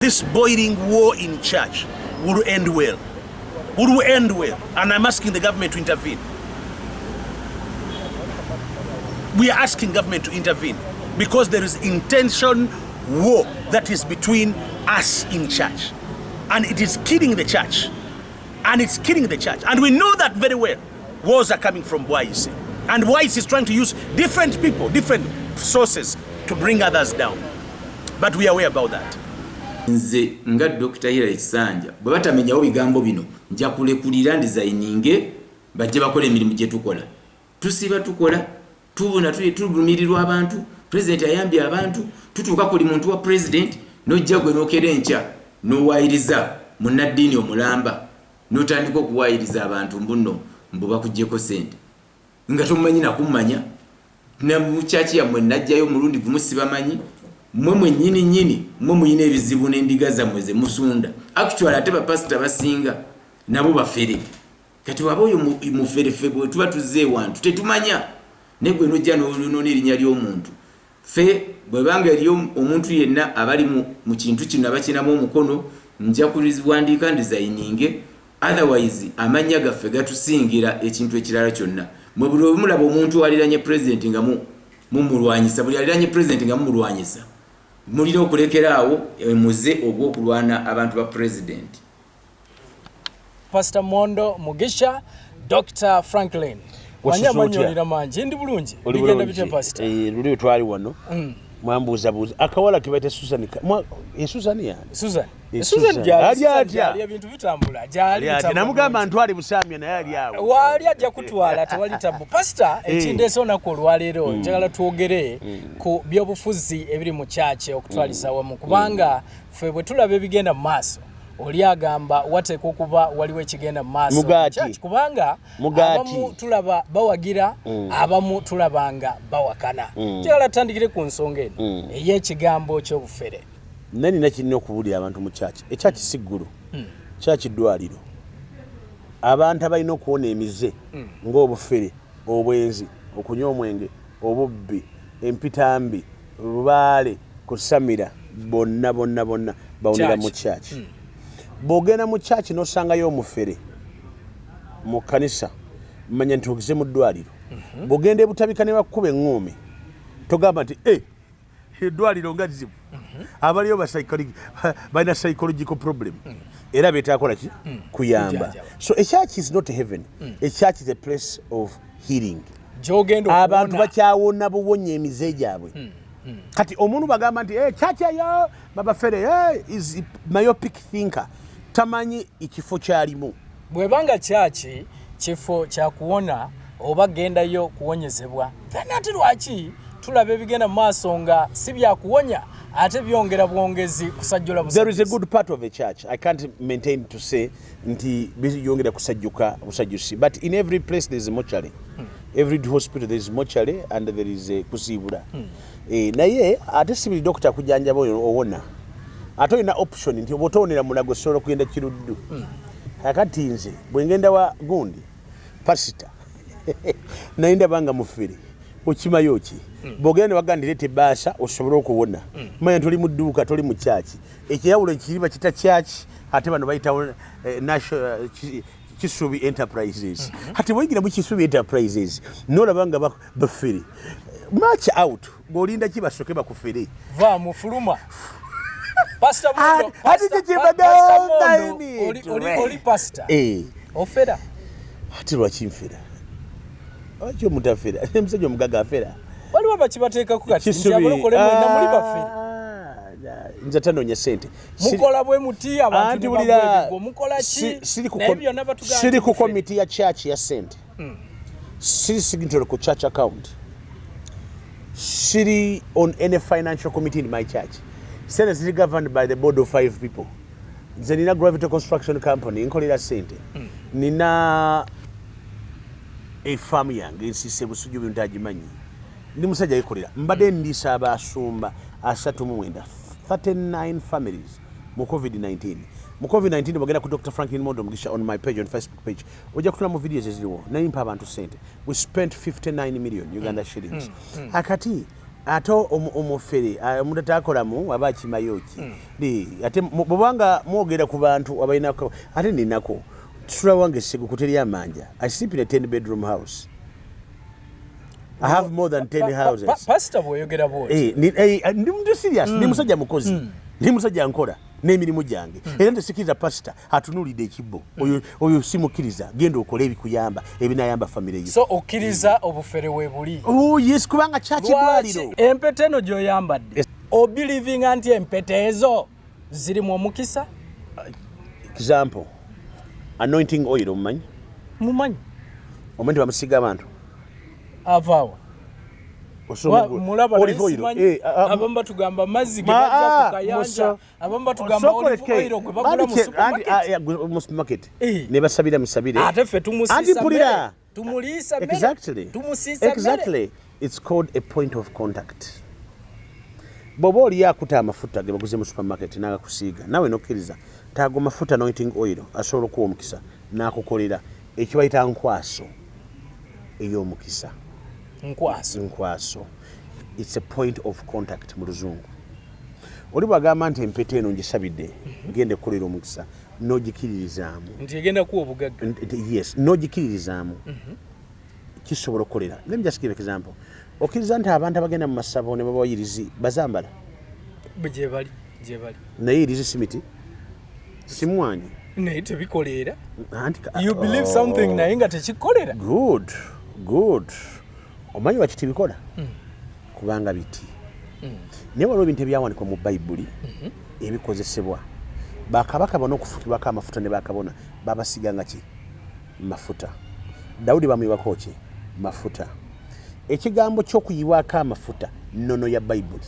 This boiling war in church will end well. Will end well. And I'm asking the government to intervene. We are asking government to intervene because there is intention war that is between us in church. And it is killing the church. And it's killing the church. And we know that very well. Wars are coming from Bwise. And Bwise is trying to use different people, different sources to bring others down. But we are aware about that. Nze nga Dr. Hilary kisanja bwe batamenyawo bigambo bino nja kulekulira designinge bajje bakole emirimu gye tukola tusiba tukola tubuna tulumirirwa abantu president ayambye abantu tutuuka kuli muntu wa president nojja gwe nokerencha nowayiriza munnaddiini omulamba notandika okuwayiriza abantu mbuno mbuba kujjeko sente nga tomumanyi nakummanya na muchachi ya mwe najjayo mulundi gumusibamanyi mwe nyini mwe muyine ebizibu n'endiga zammwe ze musunda actually ate bapasita basinga nabo bafere kati waba oyo mufere febwe tuba tuzze wantu tetumanya negwe nojja n'erinnya ly'omuntu fe bwe banga eriyo omuntu yenna abali mu kintu kino abakinamu omukono nja kuliwandiika designinge otherwise amanya gaffe gatusingira ekintu ekirala kyonna mwe buli omulaba omuntu aliranye president nga mumulwanyisa buli aliranye president nga mumulwanyisa mulira okulekeraawo muze ogw'okulwana abantu ba president. Pastor Mondo Mugisha, Dr. Franklin. Wanyamanyolira manji ndi bulungi. Ligenda bite pastor? Luli twali wano. Mwambuza akawala kibaite Susan. Susan ya? Susan. Susan jali ebintu bitambula. Jali namugamba ntwali busamya naye ali awo. Wali ajja kutwala tewali tabu. Pastor ekindeso nako olwalero njagala twogere ku byobufuzi ebiri mu church okutwalisa wamu kubanga ffe bwe tulaba ebigenda mu maaso. Oli agamba wateeka okuba waliwo ekigenda mu maaso church kubanga abamu tulaba bawagira abamu tulabanga bawakana. Njagala tutandikire ku nsonga eno ey'ekigambo ky'obufere. Nani nakirina okubuulira abantu mu church. Church si ggulu. Church ddwaliro. Abantu abalina okuwona emize ng'obufere, obwenzi, okunywa omwenge, obubbi, empitambi, lubaale, kusamira, bonna bawonera mu church. Bogena mu church nosangayo omufere mu kanisa manya nti ogize mu ddwaliro. Bogende butabika ne bakuba eŋŋuumi togamba nti eddwaliro nga zibu abaliyo balina psychological problem era beetaakola ki kuyamba. So a church is not a heaven. A church is a place of healing. Abantu bakyawona buwonya emize gyabwe. Kati omuntu bagamba nti church yo babafere is myopic thinker. Tamanyi ikifo kyalimu. Bwebanga church kifo kya kuwona oba gendayo kuwonyezebwa. Ate lwaki tulaba ebigenda mu maaso nga si bya kuwonya ate byongera bwongezi kusajjula busajjusi. There is a good part of the church. I can't maintain to say nti byongera kusajjuka busajjusi. But in every place there is a mortuary. Every hospital there is mortuary and there is a kusibula. Naye ate sibili doctor kujanjaba owona. Ate olina option nti obotonera munago solo kugenda kiruddu. Akati nze bwe ngenda wa gundi pasita nainda banga mufiri okimayo ki bogenda bagandire te basha osobola okuwona manya tuli mu dduuka tuli mu church ekiyawulo kiriba kita church ate bano bayita national Kisubi Enterprises. Ati boyigira mu Kisubi Enterprises nolabanga bafiri match out golinda kibasoke bakufere va mufuluma. Pastor Mondo, oli pastor. Ofera. Ati lwakimfera. Ojo mutafera. Msejo omugaga afera. Waliwo bakibateeka ku kati njabolokole mwenda muli bafera. Nze tanoonya sente. Mukola bwe muti abantu bagwe mukola ki? Siri ku committee ya church ya sente. Siri signatory ku church account. Siri on any financial committee in my church. Senate is governed by the board of 5 people. Nze nina gravity construction company nkolera sente. Nina a farm yange nsise busuju bintu agimanyi. Ndi musajja yikolera. Mbadde ndisa abasumba 39 families mu COVID-19. Mu COVID-19 bagenda ku Dr. Franklin Mondo Mugisha on my page on Facebook page. Ojja kutula mu videos eziriwo. Nayimpa abantu sente. We spent 59 million Uganda shillings. Akati ato omufere omuntu atakolamu aba akimayo ki ate bwebanga mwogera ku bantu abalinako ate ninako tusula wange essego kuteri amanja. I sleep in a 10-bedroom house. I have more than 10 houses. Pastor bw'oyogera bw'oti. Ndi muntu serious, ndi musajja mukozi, ndi musajja nkola n'emirimu gyange. Era ntesikiriza pastor atunulidde ekibbo. Oyo simukkiriza, genda okole ebikuyamba, ebinayamba family yo. So okkiriza obufere weebuli. Oh yes, kubanga kyaki dwaliro. Empeta eno gy'oyambadde. Obelieving nti empeta ezo zirimu omukisa? Example, anointing oil omumanyi? Mumanyi. Omuntu bamusiga abantu. Avaawa. Mulaba abamu batugamba amazzi ge bajja ku kayanja, abamu batugamba olive oil gwe bagula mu supermarket. Ne basabira musabire. Ate ffe tumusiisa mmere. Tumuliisa mmere. Exactly. Tumusiisa mmere. Exactly. It's called a point of contact. Bobo oli yakuta amafuta ge baguze mu supermarket n'agakusiiga. Nawe nokkiriza. Taago mafuta anointing oil asobola okuwa omukisa n'akukolera ekibayita nkwaso ey'omukisa. Nkwaso. It's a point of contact mu luzungu. Oli bwagamba nti empeta eno ngisabidde ngende kukolera omukisa n'ogikiririzaamu. Nti egenda kuwa obugagga. Yes, n'ogikiririzaamu. Kisobola okukolera. Let me just give an example. Okkiriza nti abantu abagenda mu masabo ne babawayirizi bazambala. Gye bali. Naye irizi simiti. Simwanyi. Naye tebikoleera. You believe something naye nga tekikolera. Good. Omanyi wakiti bikola? Kubanga biti. Naye waliwo ebintu ebyawanikwa mu Bayibuli ebikozesebwa. Bakabaka bano okufukibwako amafuta ne bakabona babasiganga ki? Mafuta. Dawudi bamuyiwako ki? Mafuta. Ekigambo ky'okuyiwako amafuta nnono ya Bayibuli.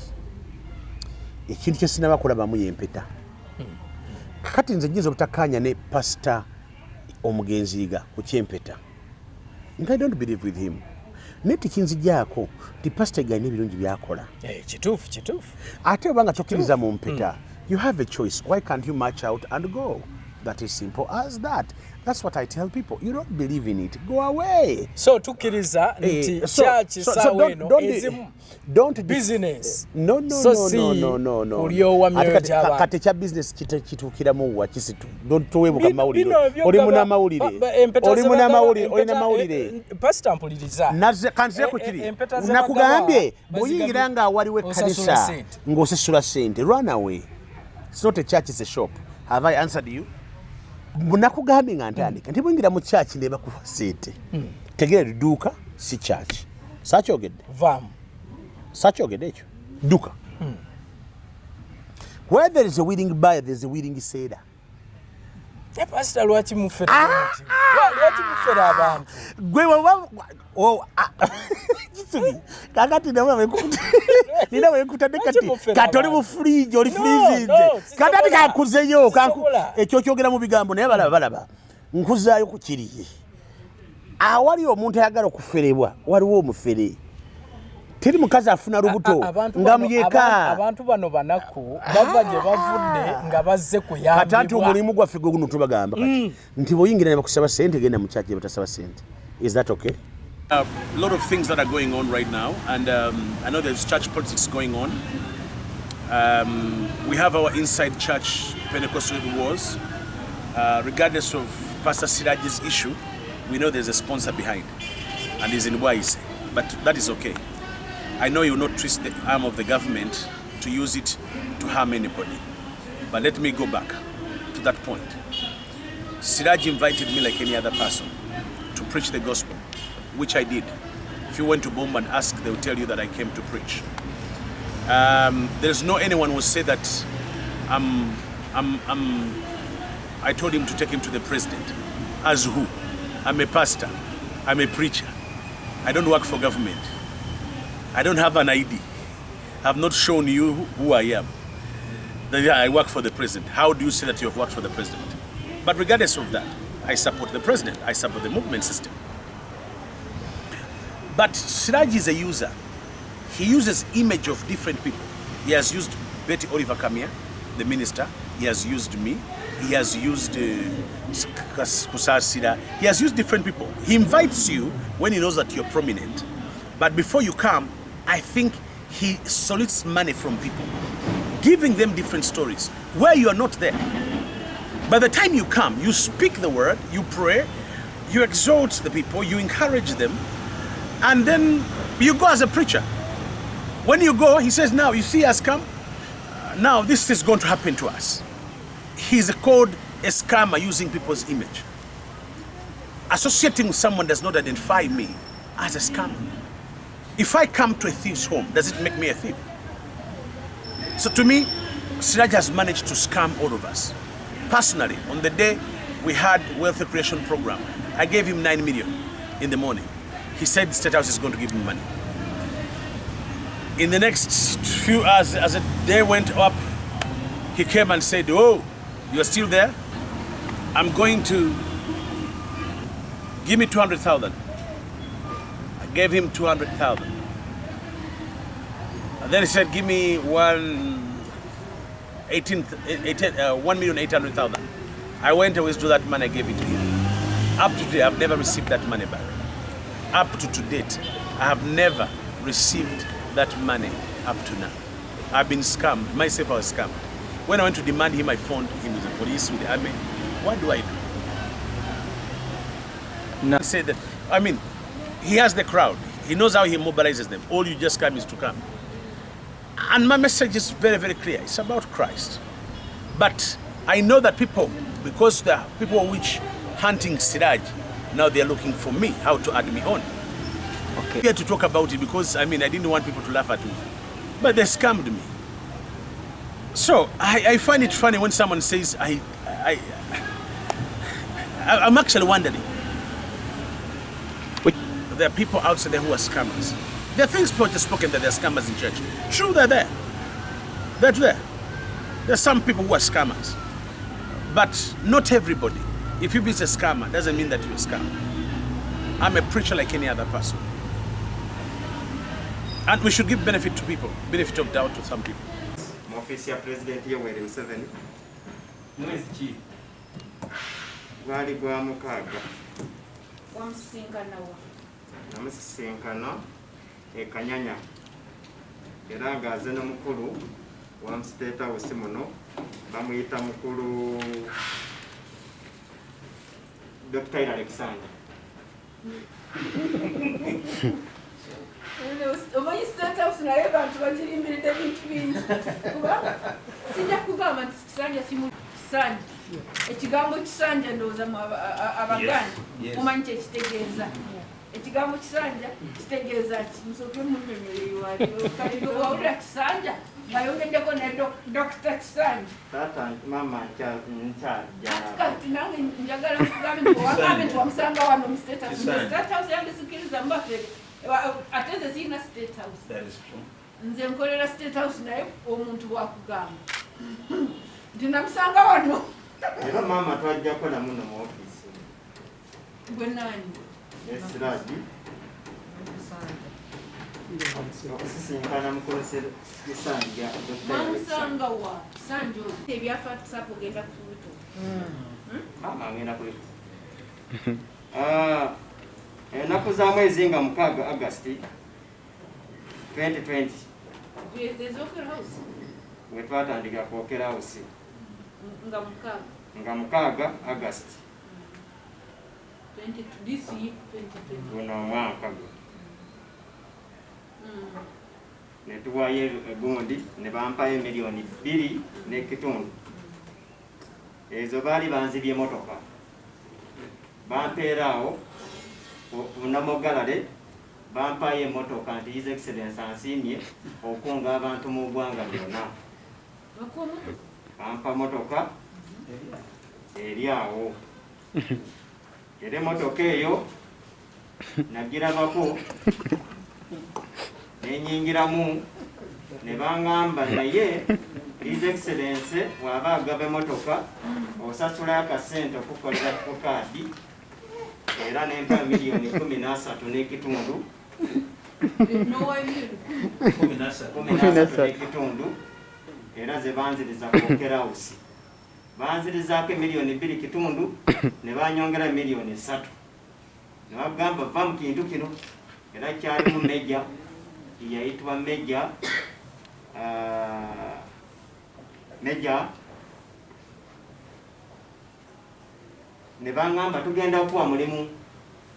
Ekintu kye sinaba kulabamu y'empeta. Kakati nze nnyinza obutakkaanya ne pastor omugenziiga ku kyempeta. I don't believe with him. Neti kinzigyako ti pastor gayina ebirungi byakola. Kituufu. Ate obanga tokkiriza mu mpeta, you have a choice. Why can't you march out and go? That is simple as that. That's what I tell people. You don't believe in it, go away. So tukkiriza nti church sawe eno ezimu don't business. No. Uliowa myoyo gy'abantu. Kati kya business kituukiramu wa kisitu. Don't tuwebuka mawulire. Oli muna mawulire. Pastor mpuliriza. Kanze ku kiri. Nakugambye bw'oyingira nga waliwo ekkanisa ng'osasula ssente. Run away. It's not a church, it's a shop. Have I answered you? Nakugambye nga ntandika nti bwingira mu church ne bakuwa ssente. Tegera dduuka si church. Sakyogedde. Sakyogedde ekyo. Dduuka. Where there is a willing buyer, there is a willing seller. Pastor lwaki mufera abantu? Lwaki mufera abantu? Gwe kakati nina wekutadde kati oli mu fridge oli freezinze kakati kakuzeyo ekyo kyogera mu bigambo naye balaba nkuzaayo ku kiriye awali omuntu ayagala okuferebwa waliwo omufere teri mukazi afuna lubuto nga muyeka abantu bano banaku bava gye bavudde nga bazze kuyambibwa katanti omulimu gwaffe gwe guno tubagamba kati nti boyingira ne bakusaba ssente genda mu kyaki batasaba ssente. Is that okay? A lot of things that are going on right now, and I know there's church politics going on. We have our inside church Pentecostal wars. Regardless of Pastor Sirage's issue, we know there's a sponsor behind, and he's in Wise, but that is okay. I know you will not twist the arm of the government to use it to harm anybody. But let me go back to that point. Sirage invited me like any other person to preach the gospel, which I did. If you went to Bomba and ask, they will tell you that I came to preach. There's no anyone who will say that I told him to take him to the president. As who? I'm a pastor. I'm a preacher. I don't work for government. I don't have an ID. I've not shown you who I am. I work for the president. How do you say that you have worked for the president? But regardless of that, I support the president. I support the movement system. But Sirage is a user. He uses image of different people. He has used Betty Oliver Kamia, the minister. He has used me. He has used Kusasira. He has used different people. He invites you when he knows that you're prominent. But before you come, I think he solicits money from people, giving them different stories where you are not there. By the time you come, you speak the word, you pray, you exhort the people, you encourage them, and then you go as a preacher. When you go, he says, now you see us come, now this is going to happen to us. He's called a scammer, using people's image. Associating with someone does not identify me as a scammer. If I come to a thief's home, does it make me a thief? So to me, Sirage has managed to scam all of us. Personally, on the day we had wealth creation program, I gave him 9 million in the morning. He said the State House is going to give him money. In the next few hours, as the day went up, he came and said, oh, you're still there? I'm going to give me 200,000. I gave him 200,000. And then he said, give me 1,800,000. I went away to that money, I gave it to him. Up to today, I've never received that money back. Up to date, I have never received that money up to now. I've been scammed. Myself, I was scammed. When I went to demand him, I found him with the police, with the army. What do I do? No. He said that, I mean, he has the crowd. He knows how he mobilizes them. All you just come is to come. And my message is very, very clear. It's about Christ. But I know that people, because the people which hunting Sirage, now they're looking for me, how to add me on. Okay. I'm here to talk about it because, I mean, I didn't want people to laugh at me. But they scammed me. So I find it funny when someone says, I'm actually wondering. There are people outside there who are scammers. There are things people just spoken that they're scammers in church. True, they're there. They're there. There are some people who are scammers. But not everybody. If you be a scammer, doesn't mean that you're a scammer. I'm a preacher like any other person. And we should give benefit to people, benefit of doubt to some people. Office of President Yoweri Museveni. Mwezi ki? Gwali gwa mukaaga. Wamusisinkana wa? Namusisinkana e Kanyanya. Era ng'aze n'omukulu wa State House muno bamuyita mukulu Dr. Hilary kisanja. Omanyi State House naye bantu bagirimbiride ebintu bingi. Kuba sijja kugamba nti kisanja simu kisanja. Ekigambo kisanja ndowooza abaganda mumanyi kyekitegeeza. Ekigambo kisanja kitegeeza ki? Musooke munnyonnyoleyo kati wawulira kisanja ng'ayongeddeko ne Dr. Kisanja. Taata mama nkyajja. Kati nange njagala kugambe nti wagambe nti wamusanga wano mu State House. State House yandisikiriza Mbafere. Ate nze sirina State House. Nze nkolera State House naye omuntu wakugamba nti namusanga wano. Era mama twajja kola muno mu office. Gwe nani? Sirage. Okusisinkana mukulu kisanja. Mwamusanga wa? Kisanja ebyafa tusapo genda kufuuto. Mama ngenda kuli. Enaku za mwezi nga mukaaga August 2020. We twatandika kwokera house. Nga mukaaga August 2020. Guno mwaka gwo. Ne tuwayo egundi ne bampayo miliyoni 2.5. Ezo baali banzibye motoka. Bampeeraawo unamogalale bampaye motoka nti His Excellency ansiimye okunga abantu mu ggwanga lyonna. Bampa motoka eri awo. Era emotoka eyo nagirabako nenyingiramu ne bangamba naye His Excellency bw'aba agaba emotoka osasula akasente okukolera ku kaadi era nempa miliyoni 13.5. Era ze banziriza kwokera house. Banzirizaako miliyoni 2.5 ne banyongera miliyoni 3. Ne bagamba va mu kintu kino era kyali mu meja yayitibwa Major ne baŋŋamba tugenda okuwa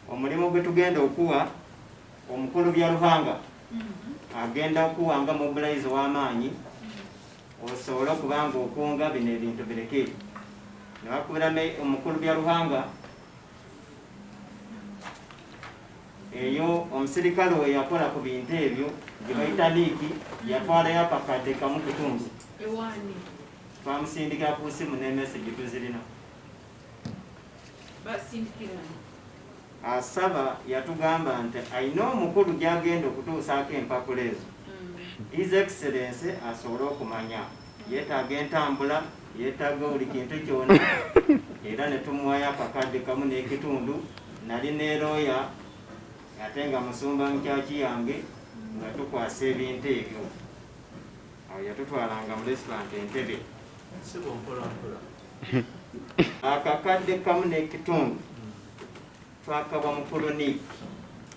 omulimu gwe tugenda okuwa omukulu bya Ruhanga agenda okuwa nga mobilize w'amaanyi osobola okubanga okunga bino ebintu bireke. Ne bakubira omukulu bya Ruhanga eyo omusirikale we yakola ku bintu ebyo gye bayita liiki yatwalayo akakadde kamu kitundu twamusindikira ku simu n'emesegi tuzirina. Asaba yatugamba nti ayina omukulu gy'agenda okutuusaako empapula ezo. His Excellency asobole okumanya yeetaaga entambula, yeetaaga buli kintu kyonna, era ne tumuwayo akakadde kamu n'ekitundu. Nali ne looya ate nga musumba mu kyaki yange nga tukwasa ebintu ebyo. Awo yatutwalanga mu restaurant Entebbe. Akakadde kamu n'ekitundu twakaba mu Colony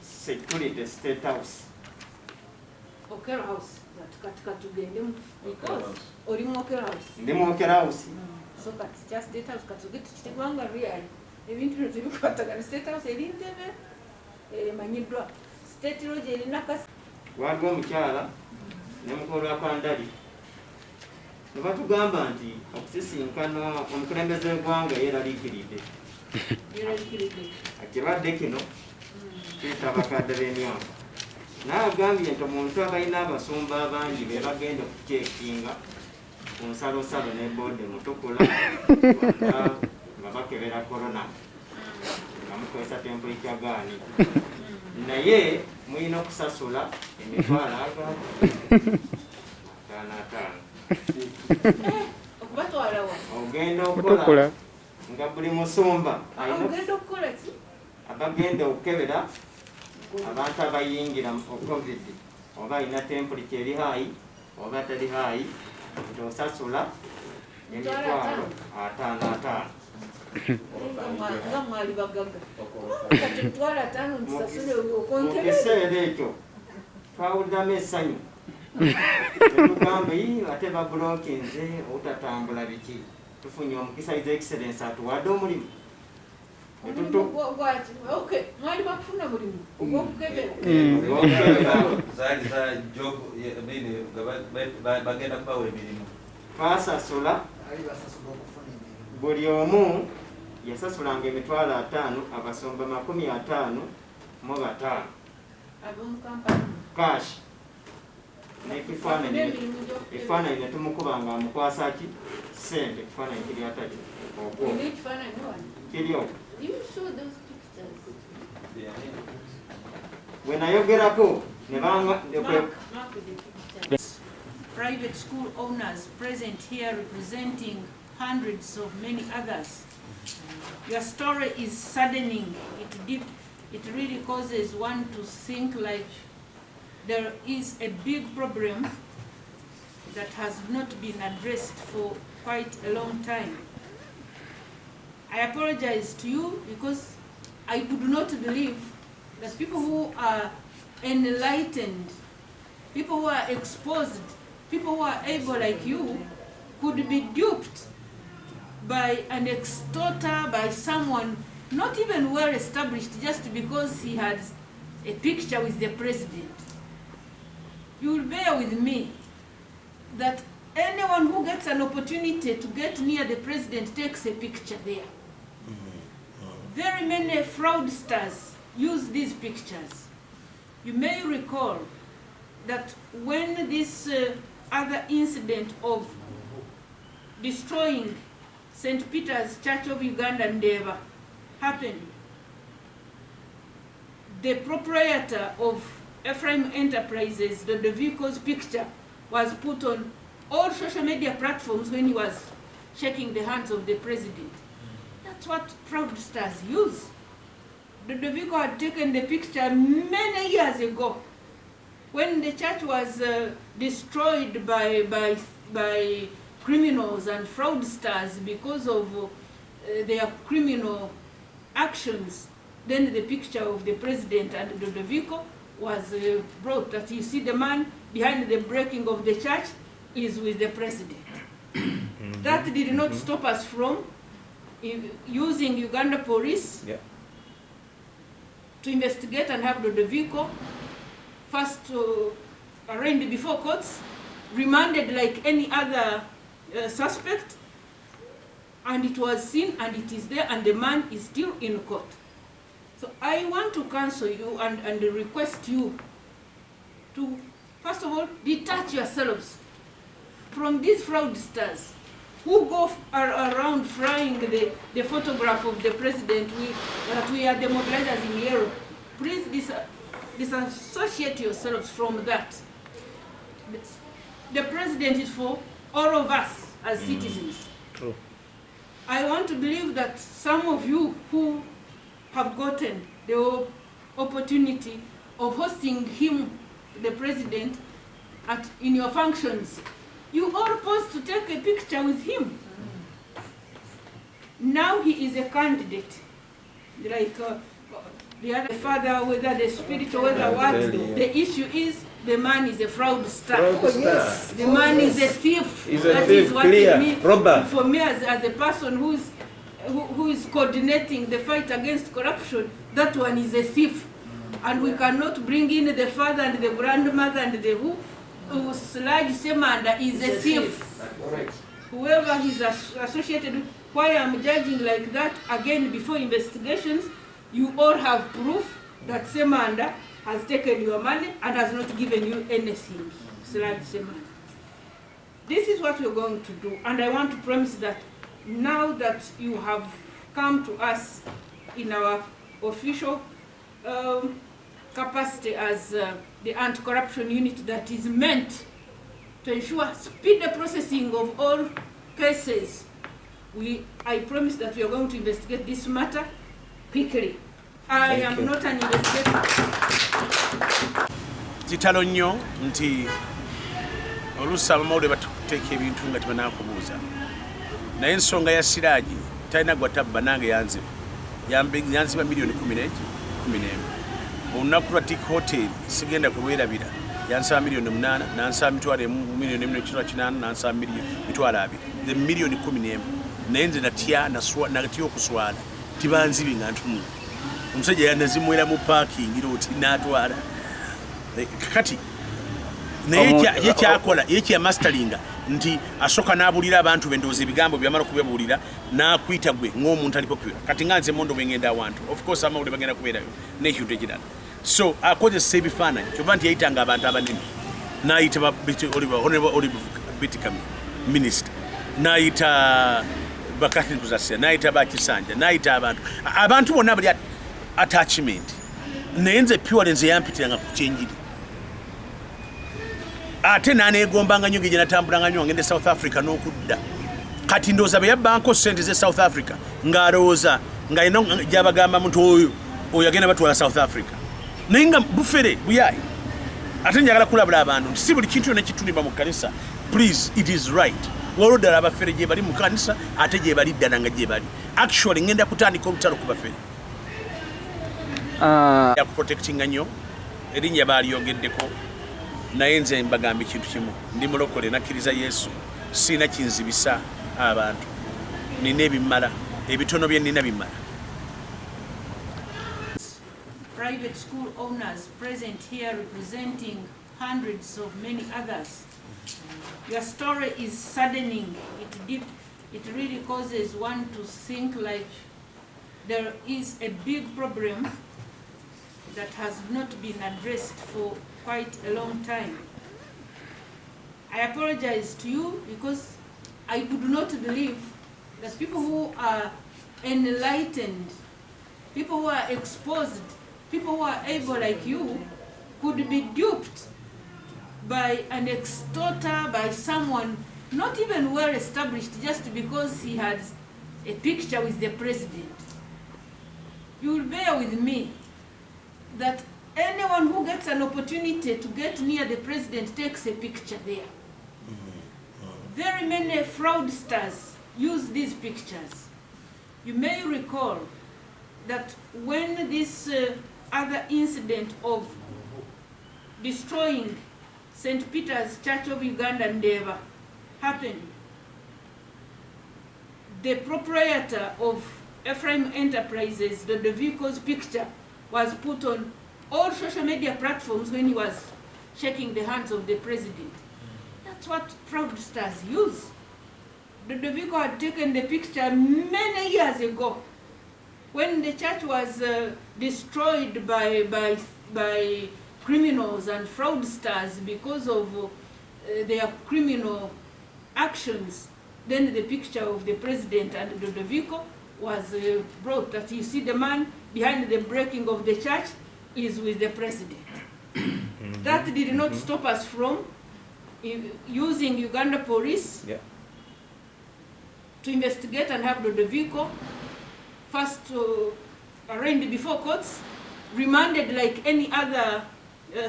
Security State House. Okera House katika tugendemu because oli mu Okera House. Ndi mu Okera House. So kati just State House katugete kitegwanga real ebintu byobikwatagana State House eri Entebbe manyiddwa State Lodge erina kasi. Waliwo omukyala ne mukulu wa Kandali ne batugamba nti okusisinkana omukulembeze w'eggwanga yeeraliikiridde. Akirwadde kino kiita abakadde b'emyaka. N'agambye nti omuntu abalina abasumba abangi be bagenda okucekinga ku nsalosalo ne boodi mutukula nga bakebera korona nga mukozesa tempo ekyagaani. Naye muyina okusasula emitwalo ataano. Okubatwalawa ogenda okukola nga buli musumba ogenda okukola ki abagenda okukebera abantu abayingira COVID oba alina temperature eri haayi oba teri haayi nti osasula emitwalo 5. nga mwali bagaga kati mutwalo 5 nsasule okonkebera. Mu kiseera ekyo twawuliramu essanyu netugamba ate babulokinze obutatambula biki tufunye omukisa His Excellency atuwadde omulimu. Mwali bakufuna mulimu ogwokukebera twasasula buli omu yasasulanga emitwalo 5 abasumba 55 cash n'ekifaananyi ne tumukubanga amukwasa ki sente ekifaananyi kiri ataki kiryo bwe nayogerako ne private school owners present here representing hundreds of many others. Your story is saddening. It really causes one to think like there is a big problem that has not been addressed for quite a long time. I apologize to you because I could not believe that people who are enlightened, people who are exposed, people who are able like you could be duped by an extorter, by someone not even well established just because he had a picture with the president. You will bear with me that anyone who gets an opportunity to get near the president takes a picture there. Very many fraudsters use these pictures. You may recall that when this other incident of destroying St. Peter's Church of Uganda Ndeba happened, the proprietor of Ephraim Enterprises, the vehicle's picture was put on all social media platforms when he was shaking the hands of the president. That's what fraudsters use. The vehicle had taken the picture many years ago when the church was destroyed by criminals and fraudsters because of their criminal actions. Then the picture of the president and the vehicle was brought, that you see the man behind the breaking of the church is with the president. That did not stop us from using Uganda police to investigate and have the vehicle first arraigned before courts, remanded like any other suspect, and it was seen and it is there and the man is still in court. So I want to counsel you and request you to, first of all, detach yourselves from these fraudsters who go around flying the photograph of the president that we are the mobilizers in yellow. Please disassociate yourselves from that. The president is for all of us as citizens. True. I want to believe that some of you who have gotten the opportunity of hosting him, the president, in your functions, you all posed to take a picture with him. Now he is a candidate, like the other father, whether the spirit or whether what. The issue is the man is a fraudster. Oh, yes. The man is a thief. He's a That thief, is what clear. it means. Robber. For me, as a person who is coordinating the fight against corruption, that one is a thief. And we cannot bring in the father and the grandmother and the who Sirage Semanda is a thief. Whoever he's associated with, why I'm judging like that, again, before investigations, you all have proof that Semanda has taken your money and has not given you anything. Sirage Semanda. This is what we're going to do, and I want to promise that now that you have come to us in our official capacity as the anti-corruption unit that is meant to ensure speed the processing of all cases, I promise that we are going to investigate this matter quickly. I am not an investigator. Kitalo nnyo nti oluusi abamawulire batuteeka ebintu nga tebanakubuuza naye ensonga ya Sirage talina gwatabba nange yanziba miliyoni 11 olunaku lwa Tik Hotel sigenda kubeerabira yansaba miliyoni 8 nansaba mitwalo miliyoni 8 nansaba mitwalo 2 the miliyoni 11 naye nze natya okuswala tibanzibi nga ntunula omusajja yanazimwera mu parking rooti n'atwala kakati naye kyakola ye kyamastalinga nti asooka n'abuulira abantu bendowooza ebigambo byamala okubibuulira n'akwita gwe ng'omuntu ali popular kati nga nze Mondo bwengenda awantu of course amawulire bagenda kubeerayo n'ekintu ekirala so akozesa ebifaananyi kyova nti yayitanga abantu abanene n'ayita Bitikami minisita n'ayita bakatini kuzasira n'ayita bakisanja n'ayita abantu bonna bali attachment naye nze pure nze yampitiranga ku kyenjiri ate naneegombanga nnyo gye natambulanga nnyo ngende South Africa n'okudda kati ndowooza bwe yabbanko ssente ze South Africa ng'alowooza nga gyabagamba muntu oyo agenda batwala South Africa naye nga bufere buyayi ate njagala kulabula abantu nti si buli kintu yonna kitundibwa mu kkanisa please it is right waliwo ddala abafere gye bali mu kkanisa ate gye bali ddala nga gye bali actually ngenda kutandika olutalo ku bafere yakuprotectinga nnyo erinnya baalyogeddeko naye nze mbagamba ekintu kimu ndi mulokole nakkiriza Yesu sirina kinzibisa abantu nina ebimala ebitono bye nina bimala. Private school owners present here representing hundreds of many others. Your story is saddening. It really causes one to think like there is a big problem that has not been addressed for quite a long time. I apologize to you because I could not believe that people who are enlightened, people who are exposed, people who are able like you could be duped by an extorter, by someone not even well established just because he had a picture with the president. You will bear with me that anyone who gets an opportunity to get near the president takes a picture there. Very many fraudsters use these pictures. You may recall that when this other incident of destroying St. Peter's Church of Uganda Ndeva happened, the proprietor of Ephraim Enterprises, the vehicle's picture was put on all social media platforms when he was shaking the hands of the president. That's what fraudsters use. The vehicle had taken the picture many years ago when the church was destroyed by criminals and fraudsters because of their criminal actions. Then the picture of the president and the vehicle was brought, that you see the man behind the breaking of the church is with the president. That did not stop us from using Uganda police to investigate and have the vehicle first arraigned before courts, remanded like any other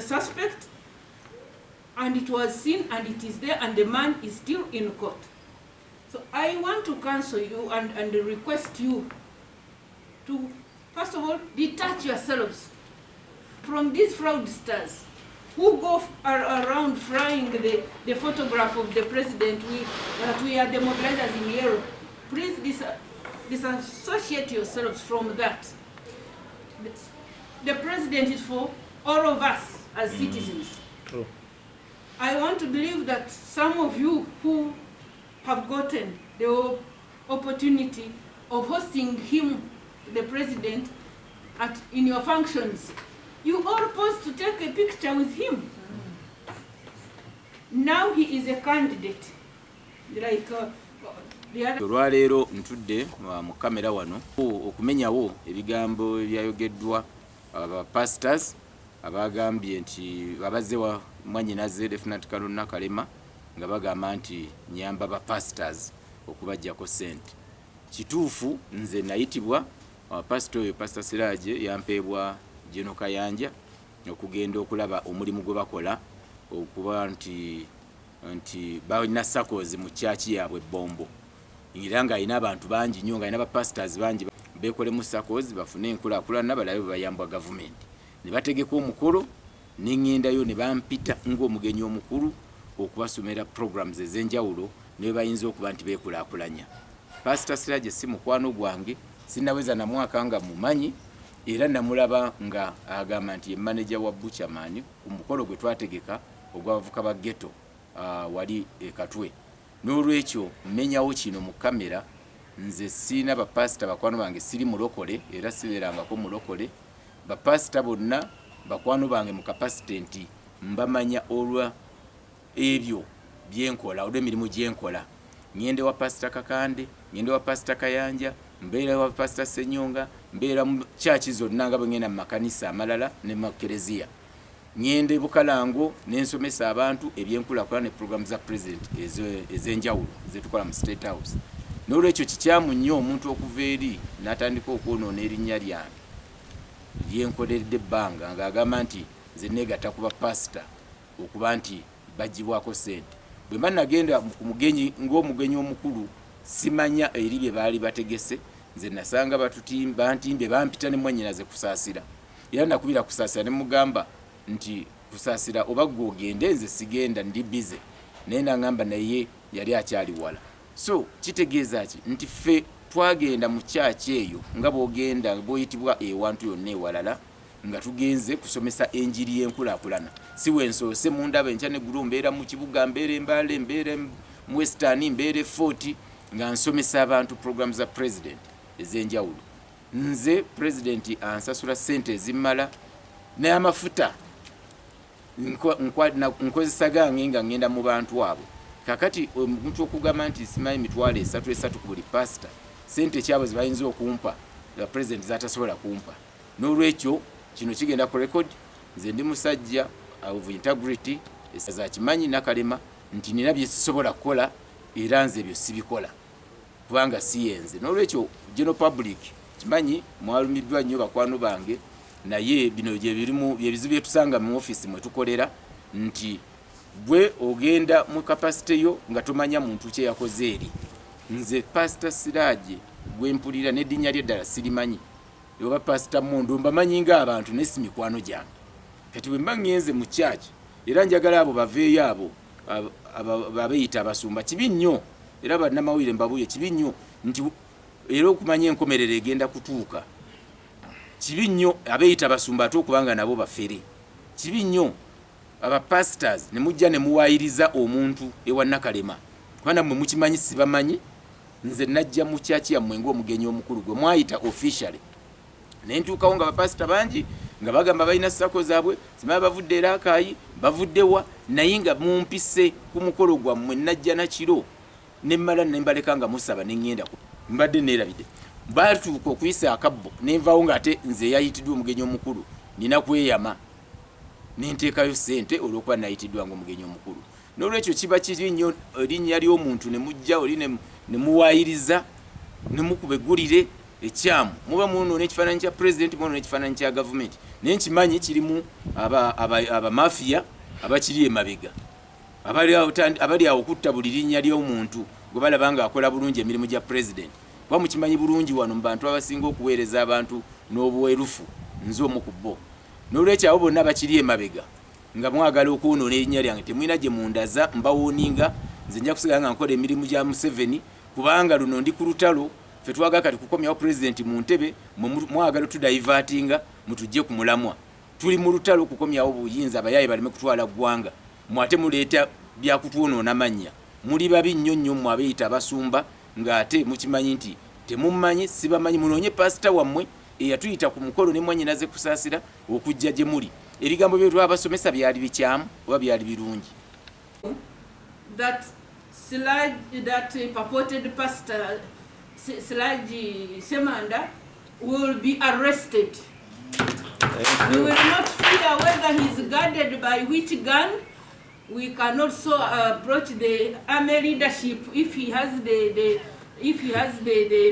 suspect, and it was seen and it is there and the man is still in court. So I want to counsel you and request you to, first of all, detach yourselves from these fraudsters who go around flying the photograph of the president that we are the mobilizers in yellow. Please disassociate yourselves from that. The president is for all of us as citizens. True. I want to believe that some of you who have gotten the opportunity of hosting him, the president, in your functions, you all posed to take a picture with him. Now he is a candidate. Like the other. Olwaleero ntudde mu kamera wano okumenyawo ebigambo ebyayogeddwa abapastors abagambye nti abazze mwanyinaze Lieutenant Colonel Nakalema nga bagamba nti nyamba bapastors okubajjako ssente. Kituufu nze nayitibwa pastor oyo Pastor Sirage yampeebwa Jeno Kayanja okugenda okulaba omulimu gwe bakola okuba nti balina sakozi mu chaachi yaabwe Bombo. Era nga alina abantu bangi nnyo, nga alina bapastors bangi beekolemu sakozi bafune enkulaakulana balabe bayambwa gavumenti. Ne bategeka omukolo n'ŋŋendayo ne bampita ng'omugenyi omukulu okubasomera programs ez'enjawulo ne bayinza okuba nti beekulaakulanya. Pastor Sirage si mukwano gwange, sinnaweza na mwaka nga mumanyi, era namulaba nga agamba nti ye manager wa Buchaman ku mukolo gwe twategeka ogw'abavuka ba ghetto wali Katwe. N'olwekyo mmenyawo kino mu kamera, nze siina bapasita bakwano bange, siri mulokole era sibeerangako mulokole. Bapasita bonna bakwano bange mu kapasite nti mbamanya olwa ebyo byenkola olwo emirimu gyenkola. Ngende wa Pastor Kakande, ngende wa Pastor Kayanja, mbeera wa Pastor Senyonga, mbeera mu church zonna nga bwe ngenda mu makanisa amalala ne mu Kereziya. Ngende Bukalango n'ensomesa abantu ebyenkulakulana ne program za president ez'enjawulo zetukola mu State House. N'olwekyo kikyamu nnyo omuntu okuva eri n'atandika okwonoona erinnya lyange lyenkoleredde ebbanga ng'agamba nti nze neegatta ku bapasita okuba nti bagibwako ssente. Bwe mba nagenda ku mugenyi ng'omugenyi omukulu simanya eri bye baali bategese, nze nasanga bantimbye bampita ne mwannyinaze kusaasira. Era nakubira kusaasira ne mugamba nti kusaasira oba gw'ogende nze sigenda ndi bize. Naye nangamba naye yali akyali wala. So kitegeeza ki nti ffe twagenda mu kyaki eyo nga bw'ogenda bw'oyitibwa ewantu yonna ewalala nga tugenze kusomesa enjiri y'enkulaakulana. Si wensoose mu ndaba enkya n'eggulu mbeera mu kibuga, mbeera Mbale, mbeera mu Western, mbeera Fort nga nsomesa abantu program za president ez'enjawulo. Nze president ansasula ssente ezimala n'amafuta nkozesa gange nga ngenda mu bantu abo. Kakati omuntu okugamba nti simanyi mitwalo 3 ku buli pastor, ssente kyabwe zibayinza okumpa nga president zatasobola kumpa. N'olwekyo kino kigenda ku record. Nze ndi musajja of integrity, za kimanyi Nakalema nti nina bye sisobola kukola era nze ebyo sibikola kubanga siyenze. N'olwekyo general public kimanyi mwalumiddwa nnyo bakwano bange, naye bino gye birimu byebizibu byetusanga mu office mwe tukolera nti bwe ogenda mu capacity yo nga tomanya muntu kye yakoze eri. Nze Pastor Sirage gwe mpulira n'eddinya lye ddala sirimanyi, oba Pastor Mondo mbamanyi ng'abantu ne si mikwano gyange. kati bwe mba ngenze mu church era njagala abo baveeyo abo abayita abasumba kibi nnyo era bannamawulire mbabuye kibi nnyo nti era okumanya enkomerero egenda kutuuka kibi nnyo abayita abasumba ate okubanga nabo bafere kibi nnyo abapastors ne mujja ne muwaayiriza omuntu ewa nakalema kubanga mmwe mukimanyi sibamanyi nze najja mu church yammwe ng'omugenyi omukulu gwe mwayita officially ne ntuukawo nga bapasita bangi nga bagamba balina sako zaabwe zimala bavudde era akaayi bavuddewa naye nga mumpise ku mukolo gwammwe najja nakiro ne mmala ne mbaleka nga musaba ne ŋŋenda mbadde neerabidde batuuka okuyisa akabbo ne nvaawo ng'ate nze yayitiddwa omugenyi omukulu nina kweyama ne nteekayo ssente olw'okuba nayitiddwa ng'omugenyi omukulu n'olwekyo kiba kiri nnyo erinnya ly'omuntu ne mujja oli ne muwaayiriza ne mukuba eggulire ekyamu muba munoona ekifaananyi kya president munoona ekifaananyi kya gavumenti naye nkimanyi kirimu abamafiya abakiri emabega abali awo okutta buli linnya ly'omuntu gwe balaba nga akola bulungi emirimu gya president kuba mukimanyi bulungi wano mu bantu abasinga okuweereza abantu n'obuweerufu nze omu ku bo n'olwekyo abo bonna bakiri emabega nga mwagala okwonoona erinnya lyange temwina gye mundaza mbawooninga nze nja kusigala nga nkola emirimu gya Museveni kubanga luno ndi ku lutalo ffe twagala kati kukomyawo pulezidenti mu ntebe mwagala tudaivatinga mutujje ku mulamwa tuli mu lutalo okukomyawo obuyinza abayaaye baleme kutwala ggwanga mwate muleeta byakutwonoona mannya muli babi nnyo nnyo mmwe abeeyita abasumba ng'ate mukimanyi nti temummanyi sibamanyi munoonye pasita wammwe eyatuyita ku mukolo ne mwannyinaze kusaasira okujja gye muli ebigambo bye twabasomesa byali bikyamu oba byali birungi that purported pastor Sirage Semanda will be arrested. We will not fear whether he is guarded by which gun. We can also approach the army leadership if he has the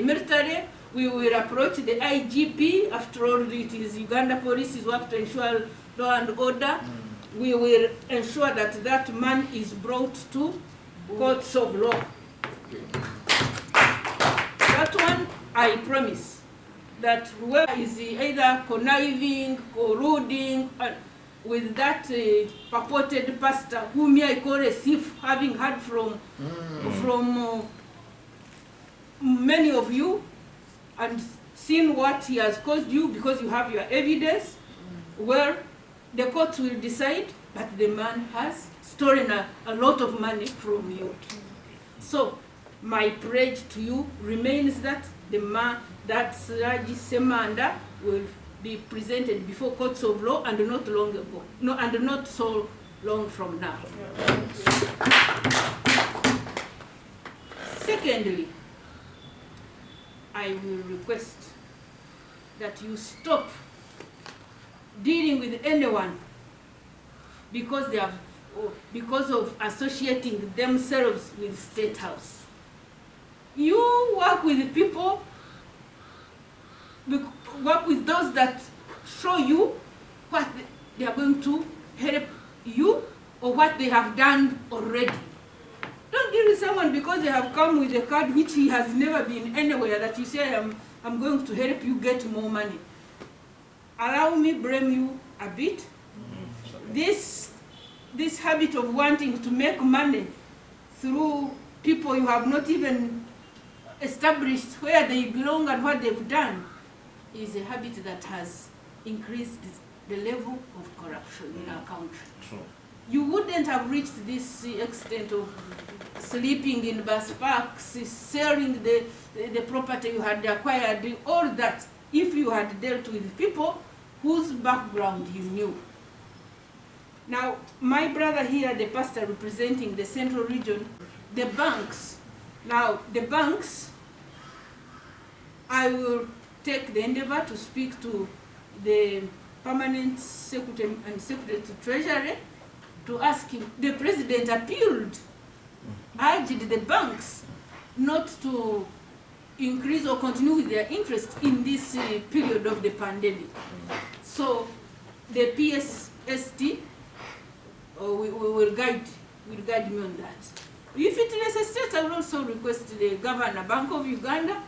military. We will approach the IGP. After all, it is Uganda Police's work to ensure law and order. We will ensure that that man is brought to courts of law. That one, I promise that whoever is either conniving or colluding with that purported pastor, whom I call a thief, having heard from many of you and seen what he has caused you because you have your evidence, well, the courts will decide, but the man has stolen a lot of money from you. So, my pledge to you remains that that Sirage Semanda will be presented before courts of law and not long ago. No, and not so long from now. Secondly, I will request that you stop dealing with anyone because of associating themselves with State House. You work with people, work with those that show you what they are going to help you or what they have done already. Don't deal with someone because they have come with a card which he has never been anywhere that you say, I'm going to help you get more money. Allow me blame you a bit. This habit of wanting to make money through people you have not even established where they belong and what they've done is a habit that has increased the level of corruption in our country. True. You wouldn't have reached this extent of sleeping in bus parks, selling the property you had acquired, all that, if you had dealt with people whose background you knew. Now, my brother here, the pastor representing the central region, the banks. Now, the banks, I will take the endeavor to speak to the permanent secretary and secretary to Treasury to ask him. The president appealed, urged the banks not to increase or continue with their interest in this period of the pandemic. So, the PSST will guide me on that. If it necessitates, I will also request the Governor, Bank of Uganda,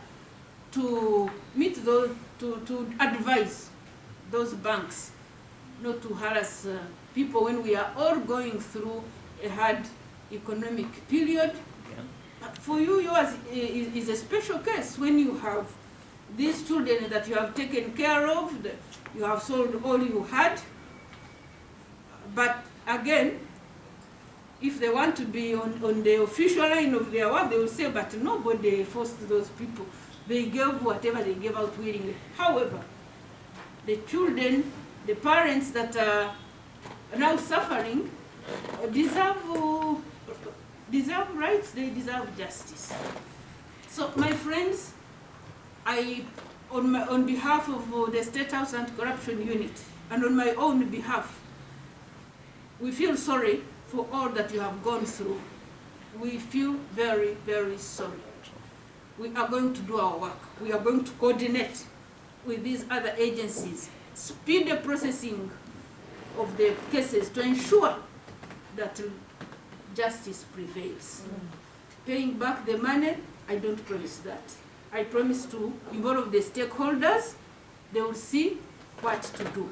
to meet those, to advise those banks not to harass people when we are all going through a hard economic period. But for you, yours is a special case when you have these children that you have taken care of, you have sold all you had. But again, if they want to be on the official line of their work, they will say, but nobody forced those people. They gave whatever they gave out willingly. However, the children, the parents that are now suffering deserve rights, they deserve justice. So my friends, on behalf of the State House Anti-Corruption Unit and on my own behalf, we feel sorry for all that you have gone through. We feel very, very sorry. We are going to do our work. We are going to coordinate with these other agencies, speed the processing of the cases to ensure that justice prevails. Paying back the money, I don't promise that. I promise to involve the stakeholders. They will see what to do.